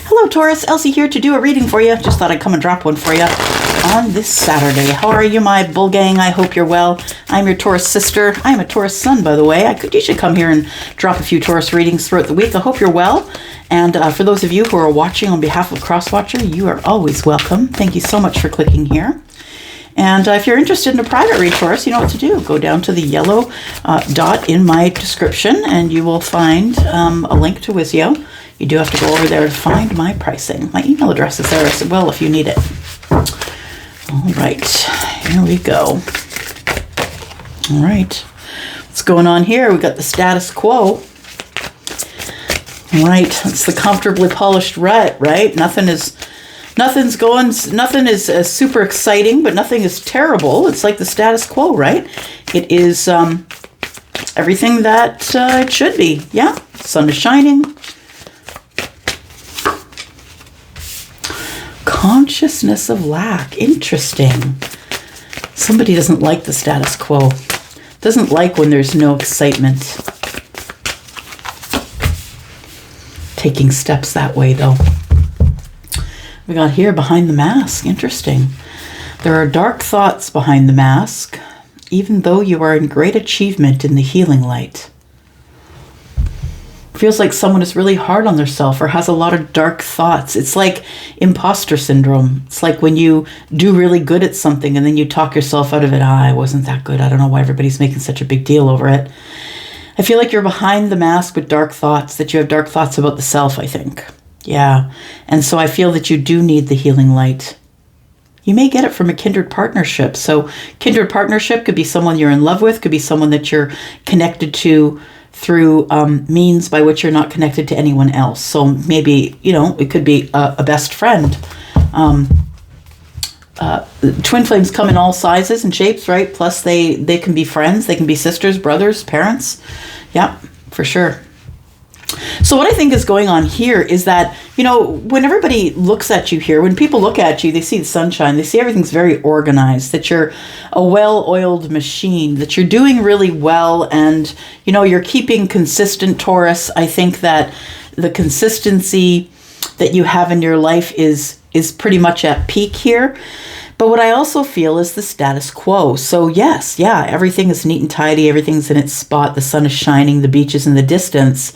Hello Taurus, Elsie here to do a reading for you. Just thought I'd come and drop one for you on this Saturday. How are you, my bull gang? I hope you're well. I'm your Taurus sister. I'm a Taurus sun, by the way. I could usually come here and drop a few Taurus readings throughout the week. I hope you're well. And for those of you who are watching on behalf of Crosswatcher, you are always welcome. Thank you so much for clicking here. And if you're interested in a private read, Taurus, you know what to do. Go down to the yellow dot in my description and you will find a link to Wizio. You do have to go over there to find my pricing. My email address is there as well if you need it. All right, here we go. All right, what's going on here? We got the status quo. All right, it's the comfortably polished rut, right? Nothing is super exciting, but nothing is terrible. It's like the status quo, right? It is everything that it should be. Yeah, sun is shining. Consciousness of lack. Interesting. Somebody doesn't like the status quo. Doesn't like when there's no excitement. Taking steps that way, though. We got here behind the mask. Interesting. There are dark thoughts behind the mask, even though you are in great achievement in the healing light. Feels like someone is really hard on themselves or has a lot of dark thoughts. It's like imposter syndrome. It's like when you do really good at something and then you talk yourself out of it. I wasn't that good. I don't know why everybody's making such a big deal over it. I feel like you're behind the mask with dark thoughts, that you have dark thoughts about the self, I think. Yeah. And so I feel that you do need the healing light. You may get it from a kindred partnership. So kindred partnership could be someone you're in love with, could be someone that you're connected to through means by which you're not connected to anyone else. So maybe, you know, it could be a best friend. Twin flames come in all sizes and shapes, right? Plus they can be friends. They can be sisters, brothers, parents. Yeah, for sure. So what I think is going on here is that, you know, when everybody looks at you here, when people look at you, they see the sunshine, they see everything's very organized, that you're a well-oiled machine, that you're doing really well, and, you know, you're keeping consistent, Taurus. I think that the consistency that you have in your life is pretty much at peak here. But what I also feel is the status quo. So yes, yeah, everything is neat and tidy, everything's in its spot, the sun is shining, the beach is in the distance.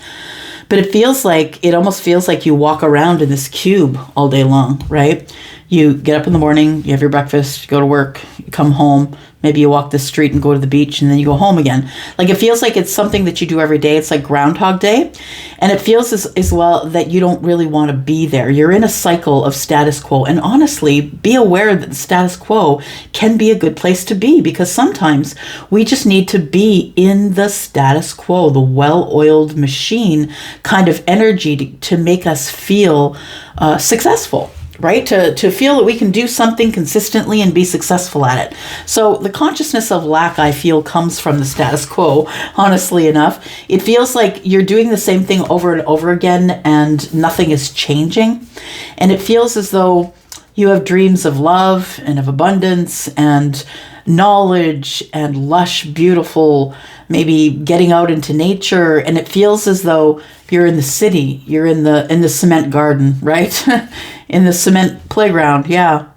But it almost feels like you walk around in this cube all day long, right? You get up in the morning, you have your breakfast, you go to work, you come home, maybe you walk the street and go to the beach and then you go home again. Like it feels like it's something that you do every day. It's like Groundhog Day. And it feels as well that you don't really want to be there. You're in a cycle of status quo. And honestly, be aware that the status quo can be a good place to be, because sometimes we just need to be in the status quo, the well-oiled machine kind of energy to make us feel successful. Right? To feel that we can do something consistently and be successful at it. So the consciousness of lack, I feel, comes from the status quo, honestly enough. It feels like you're doing the same thing over and over again and nothing is changing. And it feels as though you have dreams of love and of abundance and knowledge and lush, beautiful, maybe getting out into nature. And it feels as though you're in the city, you're in the cement garden, right? In the cement playground, yeah.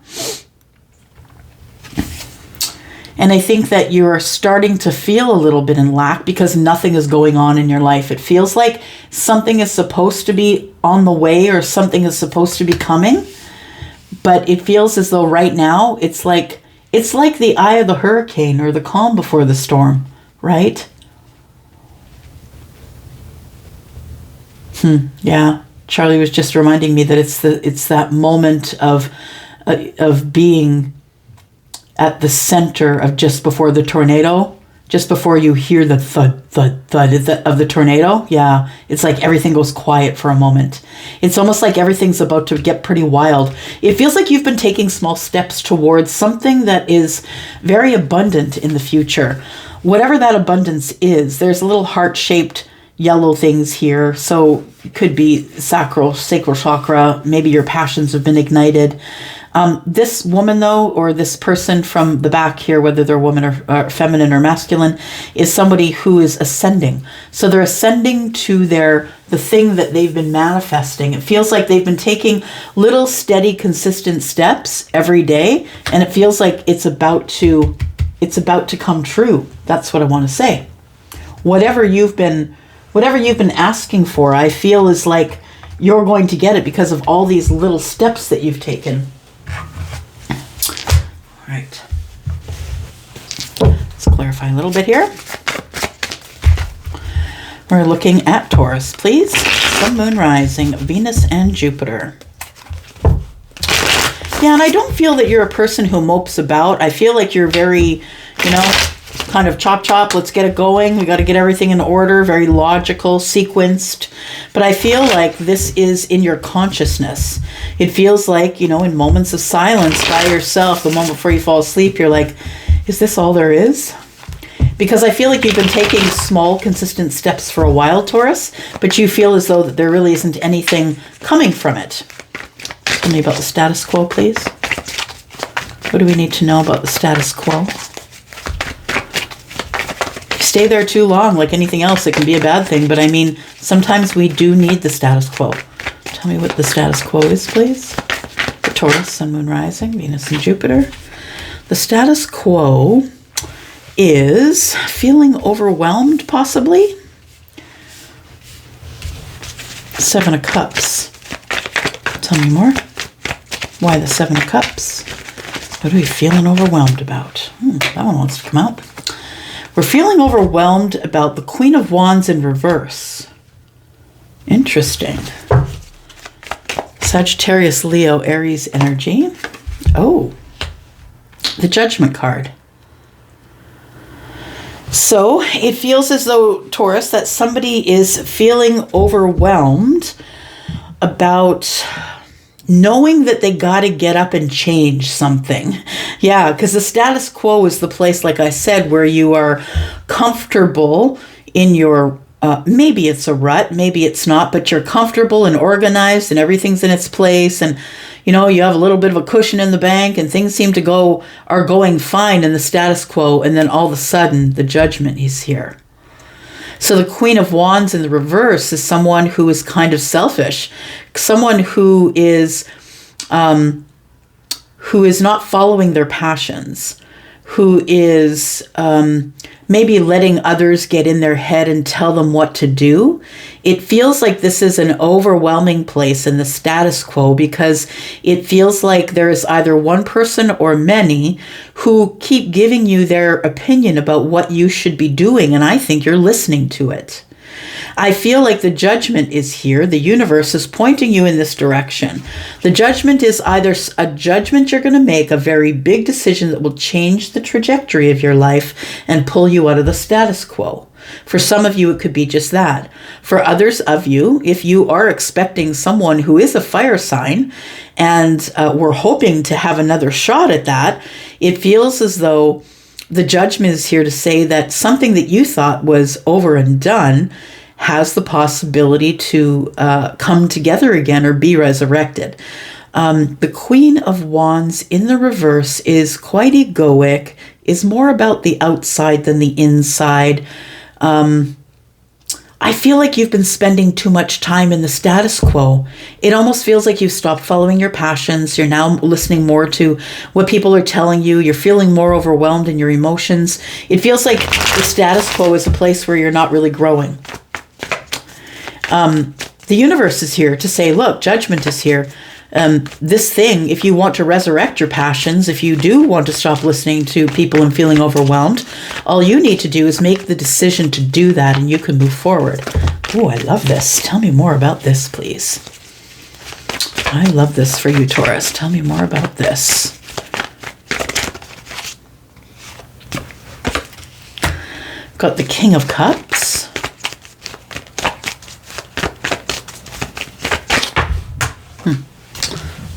And I think that you're starting to feel a little bit in lack because nothing is going on in your life. It feels like something is supposed to be on the way or something is supposed to be coming. But it feels as though right now it's like the eye of the hurricane or the calm before the storm, right? Yeah. Charlie was just reminding me that it's that moment of being at the center of just before the tornado, just before you hear the thud of the tornado. Yeah, it's like everything goes quiet for a moment. It's almost like everything's about to get pretty wild. It feels like you've been taking small steps towards something that is very abundant in the future. Whatever that abundance is, there's little heart-shaped yellow things here. So it could be sacral chakra. Maybe your passions have been ignited. This woman, though, or this person from the back here, whether they're woman or feminine or masculine, is somebody who is ascending. So they're ascending to the thing that they've been manifesting. It feels like they've been taking little steady, consistent steps every day, and it feels like it's about to come true. That's what I want to say. Whatever you've been asking for, I feel is like you're going to get it because of all these little steps that you've taken. All right. Let's clarify a little bit here. We're looking at Taurus, please. Sun, Moon, Rising, Venus, and Jupiter. Yeah, and I don't feel that you're a person who mopes about. I feel like you're very, kind of chop, let's get it going. We got to get everything in order, very logical, sequenced. But I feel like this is in your consciousness. It feels like, in moments of silence by yourself, the moment before you fall asleep, you're like, is this all there is? Because I feel like you've been taking small, consistent steps for a while, Taurus, but you feel as though that there really isn't anything coming from it. Tell me about the status quo, please. What do we need to know about the status quo? Stay there too long, like anything else, it can be a bad thing. But I mean, sometimes we do need the status quo. Tell me what the status quo is, please. The Taurus, Sun, Moon, Rising, Venus, and Jupiter. The status quo is feeling overwhelmed, possibly. Seven of Cups. Tell me more. Why the Seven of Cups? What are we feeling overwhelmed about? That one wants to come out. We're feeling overwhelmed about the Queen of Wands in reverse. Interesting. Sagittarius, Leo, Aries energy. Oh, the Judgment card. So it feels as though, Taurus, that somebody is feeling overwhelmed about knowing that they got to get up and change something. Yeah, because the status quo is the place, like I said, where you are comfortable in your, maybe it's a rut, maybe it's not, but you're comfortable and organized and everything's in its place. And, you have a little bit of a cushion in the bank and things are going fine in the status quo. And then all of a sudden, the Judgment is here. So the Queen of Wands in the reverse is someone who is kind of selfish, someone who is not following their passions, who is maybe letting others get in their head and tell them what to do. It feels like this is an overwhelming place in the status quo because it feels like there is either one person or many who keep giving you their opinion about what you should be doing, and I think you're listening to it. I feel like the Judgment is here. The universe is pointing you in this direction. The Judgment is either a judgment you're going to make, a very big decision that will change the trajectory of your life and pull you out of the status quo. For some of you, it could be just that. For others of you, if you are expecting someone who is a fire sign and we're hoping to have another shot at that, it feels as though the Judgment is here to say that something that you thought was over and done has the possibility to come together again or be resurrected. The Queen of Wands in the reverse is quite egoic, is more about the outside than the inside. I feel like you've been spending too much time in the status quo. It almost feels like you've stopped following your passions. You're now listening more to what people are telling you. You're feeling more overwhelmed in your emotions. It feels like the status quo is a place where you're not really growing. The universe is here to say, look, Judgment is here. This thing, if you want to resurrect your passions, if you do want to stop listening to people and feeling overwhelmed, all you need to do is make the decision to do that and you can move forward. Oh, I love this. Tell me more about this, please. I love this for you, Taurus. Tell me more about this. Got the King of Cups.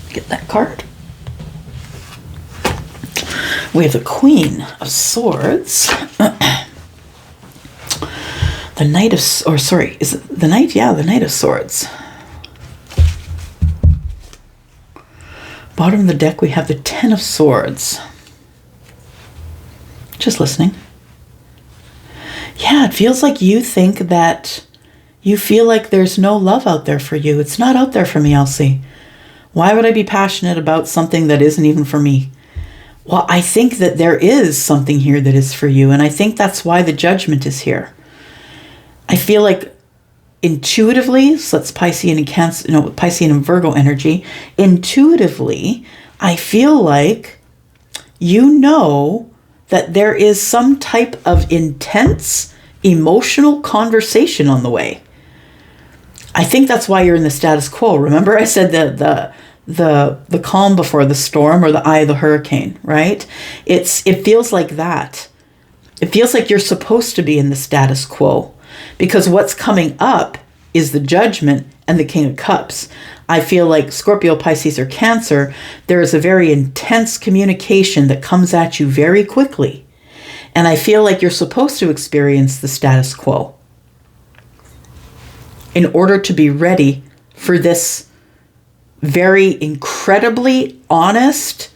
Get that card. We have the Queen of Swords. The Knight of, or sorry, is it the Knight? Yeah, the Knight of Swords. Bottom of the deck, we have the Ten of Swords. Just listening. Yeah, it feels like you think that you feel like there's no love out there for you. It's not out there for me, Elsie. Why would I be passionate about something that isn't even for me? Well, I think that there is something here that is for you, and I think that's why the Judgment is here. I feel like intuitively, so that's Piscean and Cancer, Piscean and Virgo energy. Intuitively, I feel like you know that there is some type of intense emotional conversation on the way. I think that's why you're in the status quo. Remember I said the calm before the storm, or the eye of the hurricane, right? It feels like that. It feels like you're supposed to be in the status quo, because what's coming up is the Judgment and the King of Cups. I feel like Scorpio, Pisces, or Cancer, there is a very intense communication that comes at you very quickly. And I feel like you're supposed to experience the status quo in order to be ready for this very incredibly honest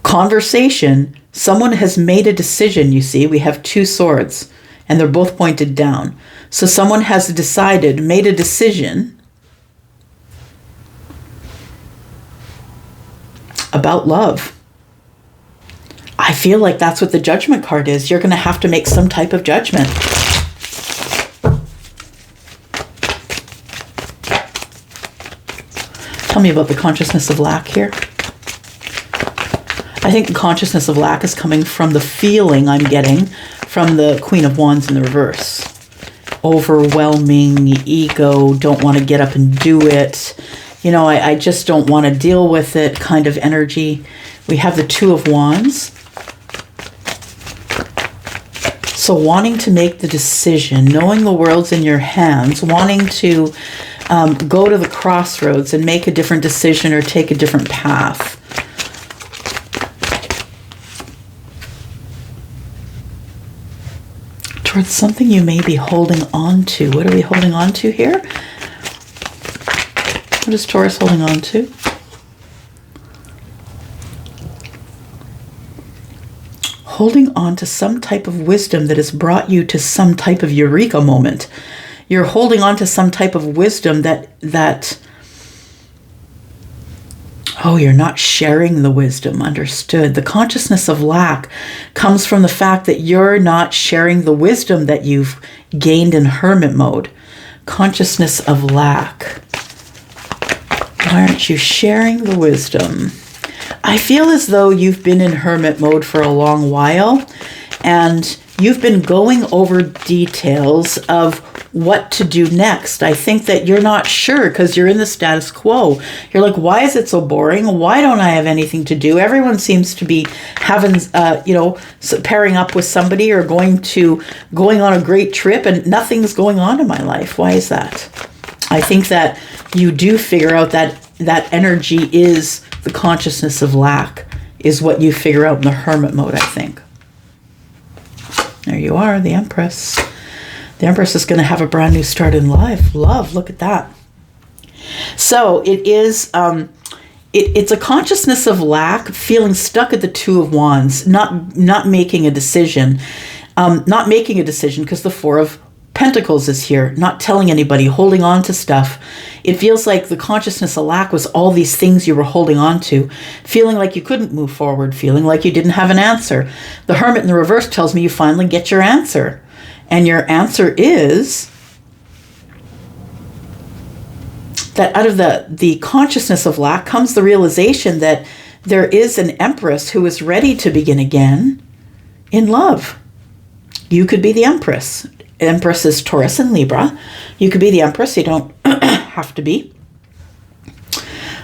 conversation. Someone has made a decision, you see. We have 2 swords, and they're both pointed down. So someone has decided, made a decision about love. I feel like that's what the Judgment card is. You're going to have to make some type of judgment. Tell me about the consciousness of lack here. I think the consciousness of lack is coming from the feeling I'm getting from the Queen of Wands in the reverse. Overwhelming, ego, don't want to get up and do it. I just don't want to deal with it kind of energy. We have the Two of Wands. So wanting to make the decision, knowing the world's in your hands, wanting to go to the crossroads and make a different decision or take a different path. Towards something you may be holding on to. What are we holding on to here? What is Taurus holding on to? Holding on to some type of wisdom that has brought you to some type of eureka moment. You're holding on to some type of wisdom that you're not sharing the wisdom. Understood. The consciousness of lack comes from the fact that you're not sharing the wisdom that you've gained in hermit mode. Consciousness of lack. Why aren't you sharing the wisdom? I feel as though you've been in hermit mode for a long while, and you've been going over details of what to do next. I think that you're not sure because you're in the status quo. You're like, why is it so boring? Why don't I have anything to do? Everyone seems to be having, pairing up with somebody or going on a great trip, and nothing's going on in my life. Why is that? I think that you do figure out that energy is the consciousness of lack, is what you figure out in the hermit mode, I think. There you are, the Empress. The Empress is going to have a brand new start in life. Love, look at that. So it is, it's a consciousness of lack, feeling stuck at the Two of Wands, not making a decision. Not making a decision because the Four of Pentacles is here, not telling anybody, holding on to stuff. It feels like the consciousness of lack was all these things you were holding on to, feeling like you couldn't move forward, feeling like you didn't have an answer. The Hermit in the reverse tells me you finally get your answer. And your answer is that out of the consciousness of lack comes the realization that there is an Empress who is ready to begin again in love. You could be the Empress. Empress is Taurus and Libra. You could be the Empress. You don't have to be.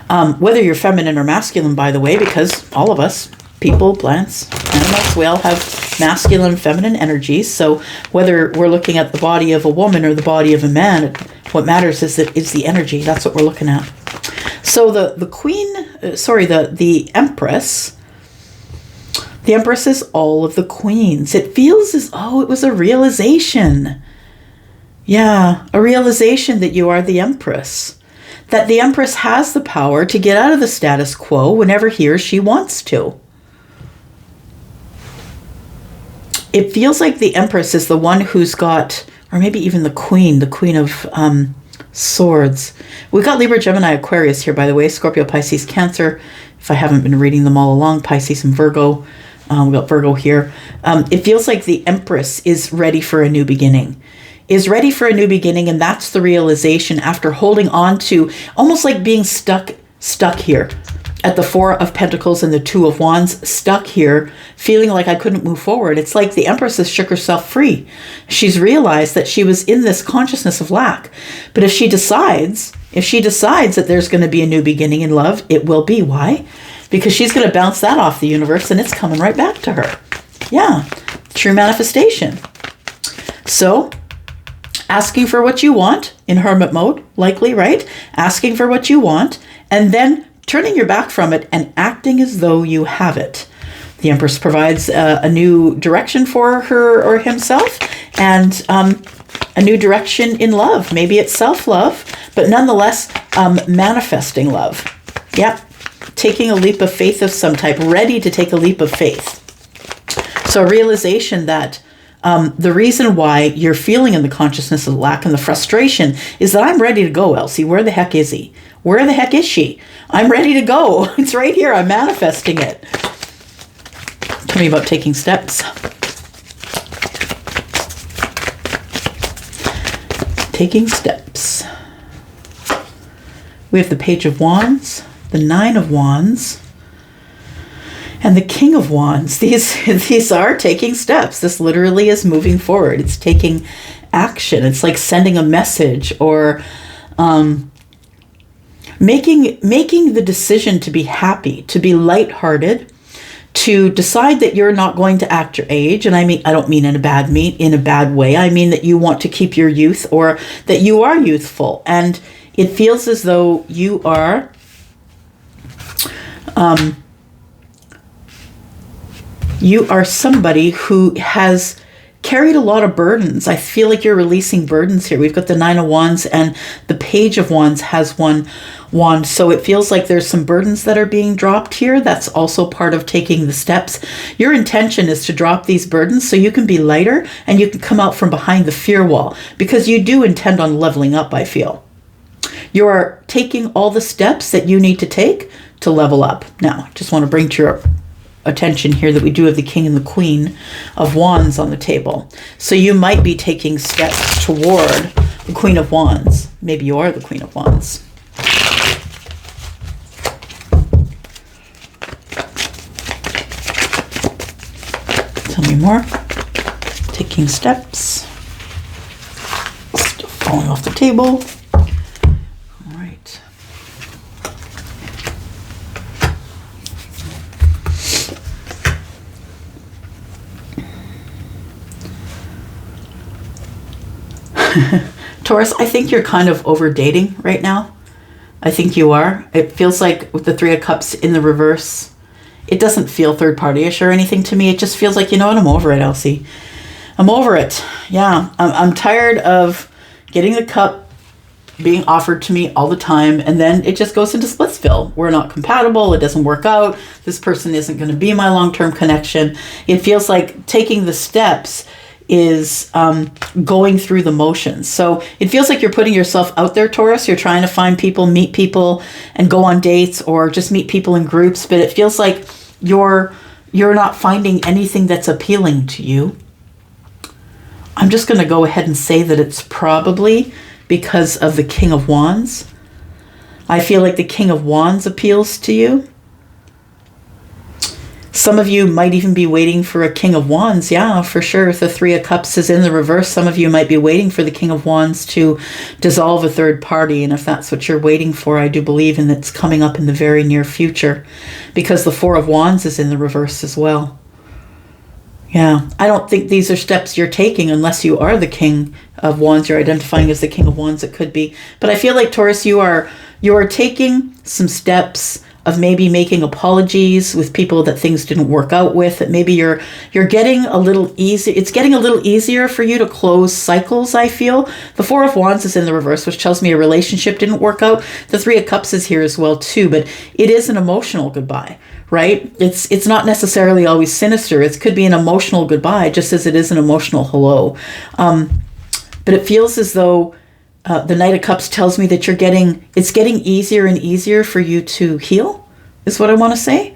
Whether you're feminine or masculine, by the way, because all of us, people, plants, animals, we all have masculine and feminine energies. So whether we're looking at the body of a woman or the body of a man, what matters is that it's the energy. That's what we're looking at. So the Empress. The Empress is all of the queens. It feels as though it was a realization. Yeah, a realization that you are the Empress. that the Empress has the power to get out of the status quo whenever he or she wants to. It feels like the Empress is the one who's got, or maybe even the Queen of Swords. We've got Libra, Gemini, Aquarius here, by the way, Scorpio, Pisces, Cancer. If I haven't been reading them all along, Pisces and Virgo. We've got Virgo here. It feels like the Empress is ready for a new beginning. And that's the realization after holding on to, almost like being stuck here at the Four of Pentacles and the Two of Wands, stuck here, feeling like I couldn't move forward. It's like the Empress has shook herself free. She's realized that she was in this consciousness of lack. But if she decides that there's going to be a new beginning in love, it will be. Why? Because she's going to bounce that off the universe and it's coming right back to her. Yeah, true manifestation. So, asking for what you want in hermit mode, likely, right? Asking for what you want, and then turning your back from it and acting as though you have it. The Empress provides a new direction for her or himself, and a new direction in love. Maybe it's self-love, but nonetheless, manifesting love. Yep. Taking a leap of faith of some type, ready to take a leap of faith. So a realization that the reason why you're feeling in the consciousness of lack and the frustration is that I'm ready to go, Elsie. Where the heck is he? Where the heck is she? I'm ready to go. It's right here. I'm manifesting it. Tell me about taking steps. Taking steps. We have the Page of Wands, the Nine of Wands, and the King of Wands. These are taking steps. This literally is moving forward. It's taking action. It's like sending a message, or making the decision to be happy, to be lighthearted, to decide that you're not going to act your age. And I don't mean in a bad way. I mean that you want to keep your youth, or that you are youthful. And it feels as though you are somebody who has carried a lot of burdens. I feel like you're releasing burdens here. We've got the Nine of Wands, and the Page of Wands has one wand. So it feels like there's some burdens that are being dropped here. That's also part of taking the steps. Your intention is to drop these burdens so you can be lighter and you can come out from behind the fear wall, because you do intend on leveling up, I feel. You're taking all the steps that you need to take to level up. Now, I just want to bring to your attention here that we do have the King and the Queen of Wands on the table. So you might be taking steps toward the Queen of Wands. Maybe you are the Queen of Wands. Tell me more. Taking steps. Still falling off the table. All right. Taurus, I think you're kind of over dating right now. I think you are. It feels like with the Three of Cups in the reverse, it doesn't feel third party-ish or anything to me. It just feels like, you know what, I'm over it, Elsie. I'm over it. Yeah, I'm tired of getting the cup being offered to me all the time, and then it just goes into Splitsville. We're not compatible. It doesn't work out. This person isn't going to be my long-term connection. It feels like taking the steps is going through the motions. So it feels like you're putting yourself out there, Taurus. You're trying to find people, meet people, and go on dates, or just meet people in groups. But it feels like you're not finding anything that's appealing to you. I'm just going to go ahead and say that it's probably because of the King of Wands. I feel like the King of Wands appeals to you. Some of you might even be waiting for a King of Wands. Yeah, for sure. If the Three of Cups is in the reverse, some of you might be waiting for the King of Wands to dissolve a third party. And if that's what you're waiting for, I do believe in it's coming up in the very near future, because the Four of Wands is in the reverse as well. Yeah, I don't think these are steps you're taking unless you are the King of Wands. You're identifying as the King of Wands, it could be. But I feel like, Taurus, you are taking some steps of maybe making apologies with people that things didn't work out with, that maybe you're getting a little easy. It's getting a little easier for you to close cycles, I feel. The Four of Wands is in the reverse, which tells me a relationship didn't work out. The Three of Cups is here as well too, but it is an emotional goodbye, right? It's not necessarily always sinister. It could be an emotional goodbye, just as it is an emotional hello. But it feels as though the Knight of Cups tells me that it's getting easier and easier for you to heal, is what I want to say.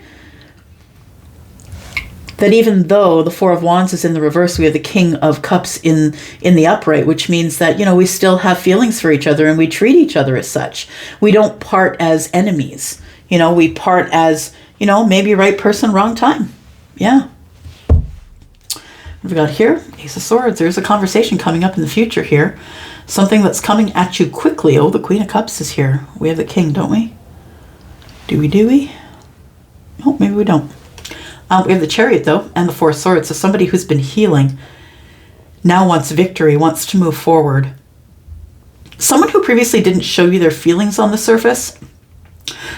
That even though the Four of Wands is in the reverse, we have the King of Cups in the upright, which means that, we still have feelings for each other and we treat each other as such. We don't part as enemies. We part as, maybe right person, wrong time. Yeah. What have we got here? Ace of Swords. There's a conversation coming up in the future here. Something that's coming at you quickly. Oh, the Queen of Cups is here. We have the King, don't we? Do we? Oh, maybe we don't. We have the Chariot, though, and the Four of Swords. So somebody who's been healing now wants victory, wants to move forward. Someone who previously didn't show you their feelings on the surface.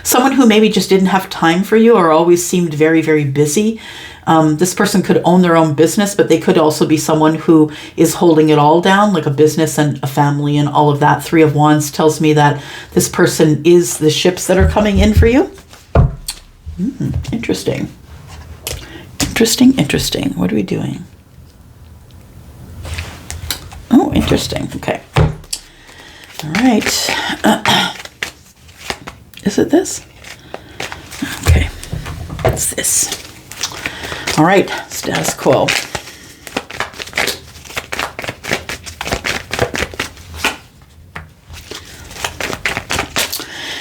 Someone who maybe just didn't have time for you or always seemed very, very busy. This person could own their own business, but they could also be someone who is holding it all down, like a business and a family and all of that. Three of Wands tells me that this person is the ships that are coming in for you. Interesting. Interesting. What are we doing? Oh, interesting. Okay. All right. Is it this? Okay. It's this. All right, status quo.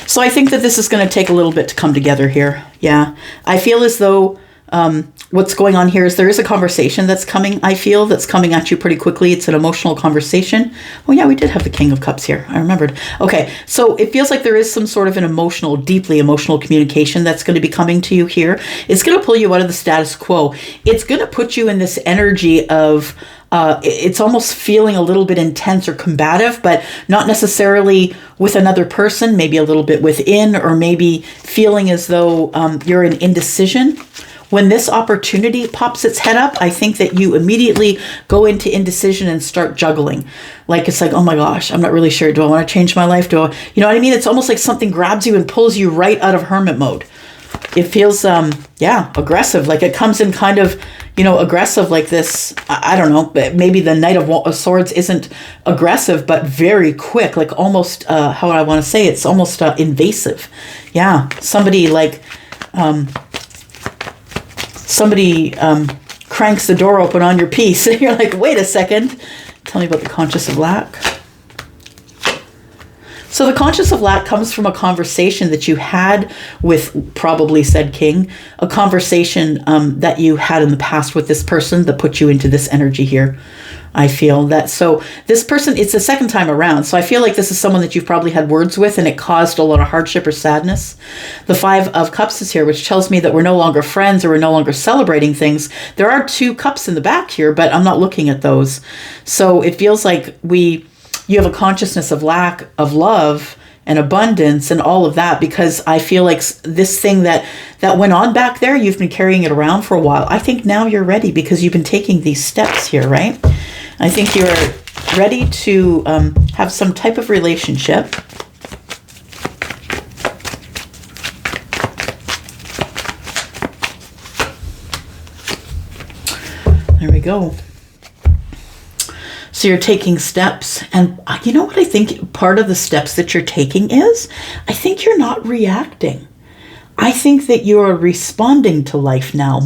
So I think that this is going to take a little bit to come together here. Yeah. I feel as though what's going on here is there is a conversation that's coming, I feel, that's coming at you pretty quickly. It's an emotional conversation. Oh yeah, we did have the King of Cups here. I remembered. Okay, so it feels like there is some sort of an emotional, deeply emotional communication that's going to be coming to you here. It's going to pull you out of the status quo. It's going to put you in this energy of it's almost feeling a little bit intense or combative, but not necessarily with another person, maybe a little bit within, or maybe feeling as though you're in indecision. When this opportunity pops its head up, I think that you immediately go into indecision and start juggling. Like, it's like, oh my gosh, I'm not really sure. Do I want to change my life? You know what I mean? It's almost like something grabs you and pulls you right out of hermit mode. It feels, aggressive. Like it comes in kind of, aggressive like this. I don't know, but maybe the Knight of Swords isn't aggressive, but very quick, like almost, how would I want to say? It's almost invasive. Yeah. Somebody cranks the door open on your piece. And you're like, wait a second. Tell me about the Conscious of Lack. So the Conscious of Lack comes from a conversation that you had with probably said king, a conversation that you had in the past with this person that put you into this energy here. I feel that. So this person, it's the second time around. So I feel like this is someone that you've probably had words with and it caused a lot of hardship or sadness. The Five of Cups is here, which tells me that we're no longer friends or we're no longer celebrating things. There are two cups in the back here, but I'm not looking at those. So it feels like you have a consciousness of lack of love and abundance and all of that, because I feel like this thing that went on back there, you've been carrying it around for a while. I think now you're ready because you've been taking these steps here, right? I think you're ready to have some type of relationship. There we go. So you're taking steps. And you know what I think part of the steps that you're taking is? I think you're not reacting. I think that you're responding to life now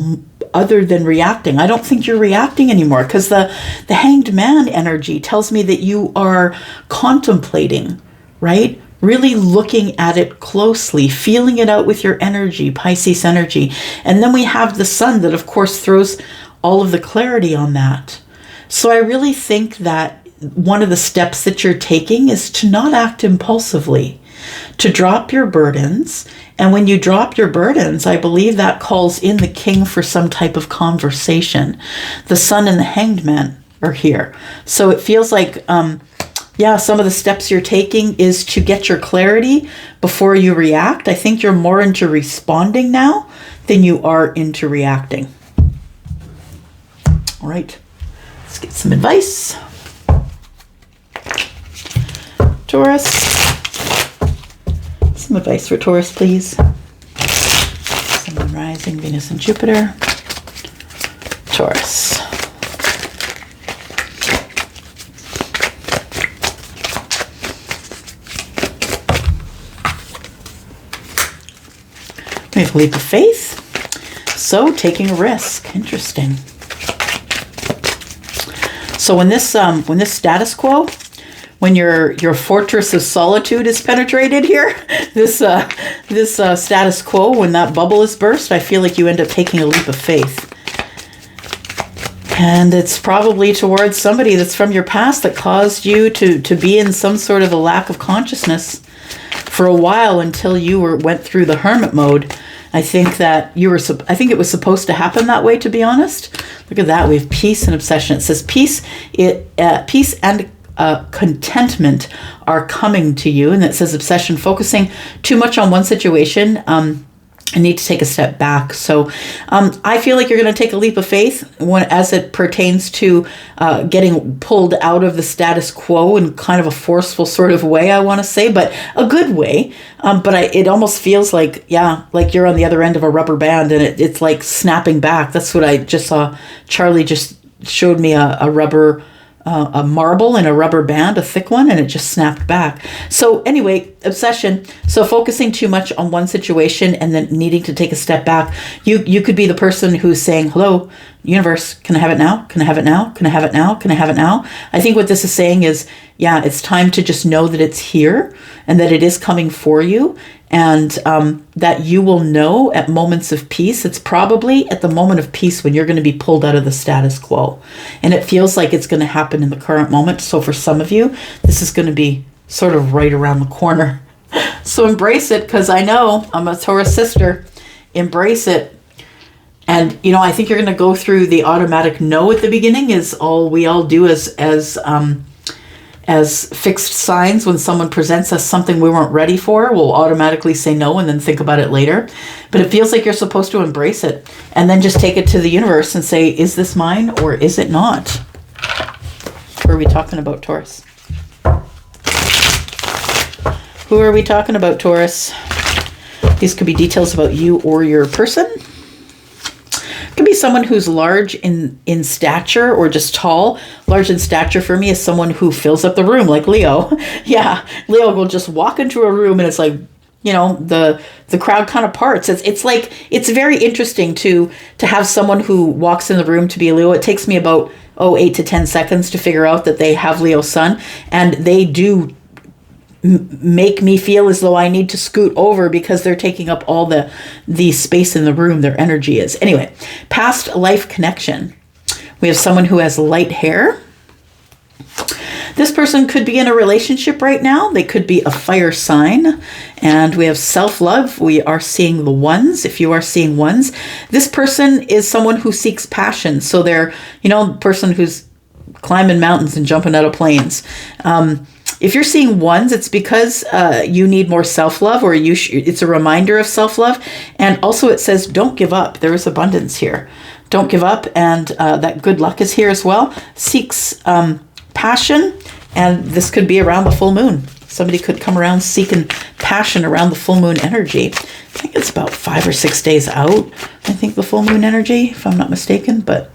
other than reacting. I don't think you're reacting anymore, because the Hanged Man energy tells me that you are contemplating, right? Really looking at it closely, feeling it out with your energy, Pisces energy. And then we have the Sun that, of course, throws all of the clarity on that. So I really think that one of the steps that you're taking is to not act impulsively, to drop your burdens. And when you drop your burdens, I believe that calls in the king for some type of conversation. The Sun and the Hanged Man are here. So it feels like yeah, some of the steps you're taking is to get your clarity before you react. I think you're more into responding now than you are into reacting. All right, let's get some advice. Taurus, some advice for Taurus, please. Sun, Moon, Rising, Venus, and Jupiter. Taurus. We have leap of faith. So taking a risk. Interesting. So when this status quo, when your fortress of solitude is penetrated here, this status quo, when that bubble is burst, I feel like you end up taking a leap of faith. And it's probably towards somebody that's from your past that caused you to be in some sort of a lack of consciousness for a while until you went through the hermit mode. I think that I think it was supposed to happen that way, to be honest. Look at that. We have peace and obsession. It says peace and contentment are coming to you. And it says obsession, focusing too much on one situation. I need to take a step back. So I feel like you're going to take a leap of faith as it pertains to getting pulled out of the status quo in kind of a forceful sort of way, I want to say, but a good way. But it almost feels like, like you're on the other end of a rubber band and it's like snapping back. That's what I just saw. Charlie just showed me a rubber a marble in a rubber band, a thick one, and it just snapped back. So anyway, obsession. So focusing too much on one situation and then needing to take a step back. You could be the person who's saying, hello, universe, can I have it now? Can I have it now? Can I have it now? Can I have it now? I think what this is saying is, it's time to just know that it's here and that it is coming for you. And that you will know at moments of peace. It's probably at the moment of peace when you're going to be pulled out of the status quo. And it feels like it's going to happen in the current moment. So for some of you, this is going to be sort of right around the corner. So embrace it, because I know I'm a Taurus sister. Embrace it. And, I think you're going to go through the automatic no at the beginning is all we all do as fixed signs. When someone presents us something we weren't ready for, we'll automatically say no and then think about it later. But it feels like you're supposed to embrace it and then just take it to the universe and say, is this mine or is it not? Who are we talking about, Taurus? Who are we talking about, Taurus? These could be details about you or your person. Could be someone who's large in stature or just tall. Large in stature for me is someone who fills up the room, like Leo. Leo will just walk into a room and it's like, the crowd kind of parts. It's like, it's very interesting to have someone who walks in the room to be a Leo. It takes me about 8 to 10 seconds to figure out that they have Leo sun, and they do make me feel as though I need to scoot over because they're taking up all the space in the room. Their energy is. Anyway, past life connection. We have someone who has light hair. This person could be in a relationship right now. They could be a fire sign. And we have self-love. We are seeing the ones. If you are seeing ones, this person is someone who seeks passion. So they're, the person who's climbing mountains and jumping out of planes. If you're seeing ones, it's because you need more self-love, or it's a reminder of self-love. And also it says, don't give up. There is abundance here. Don't give up. And that good luck is here as well. Seeks passion. And this could be around the full moon. Somebody could come around seeking passion around the full moon energy. I think it's about 5 or 6 days out. I think the full moon energy, if I'm not mistaken, but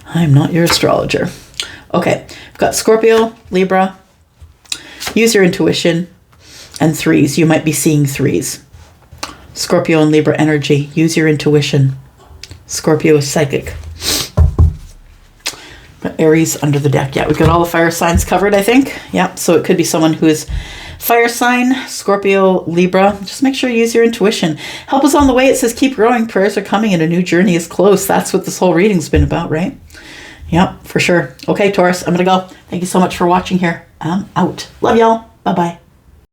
I'm not your astrologer. Okay, I've got Scorpio, Libra. Use your intuition, and threes. You might be seeing threes. Scorpio and Libra energy. Use your intuition. Scorpio is psychic. Got Aries under the deck. Yeah, we've got all the fire signs covered, I think. Yeah, so it could be someone who is fire sign, Scorpio, Libra. Just make sure you use your intuition. Help us on the way. It says keep growing. Prayers are coming and a new journey is close. That's what this whole reading's been about, right? Yep, for sure. Okay, Taurus, I'm going to go. Thank you so much for watching here. I'm out. Love y'all. Bye-bye.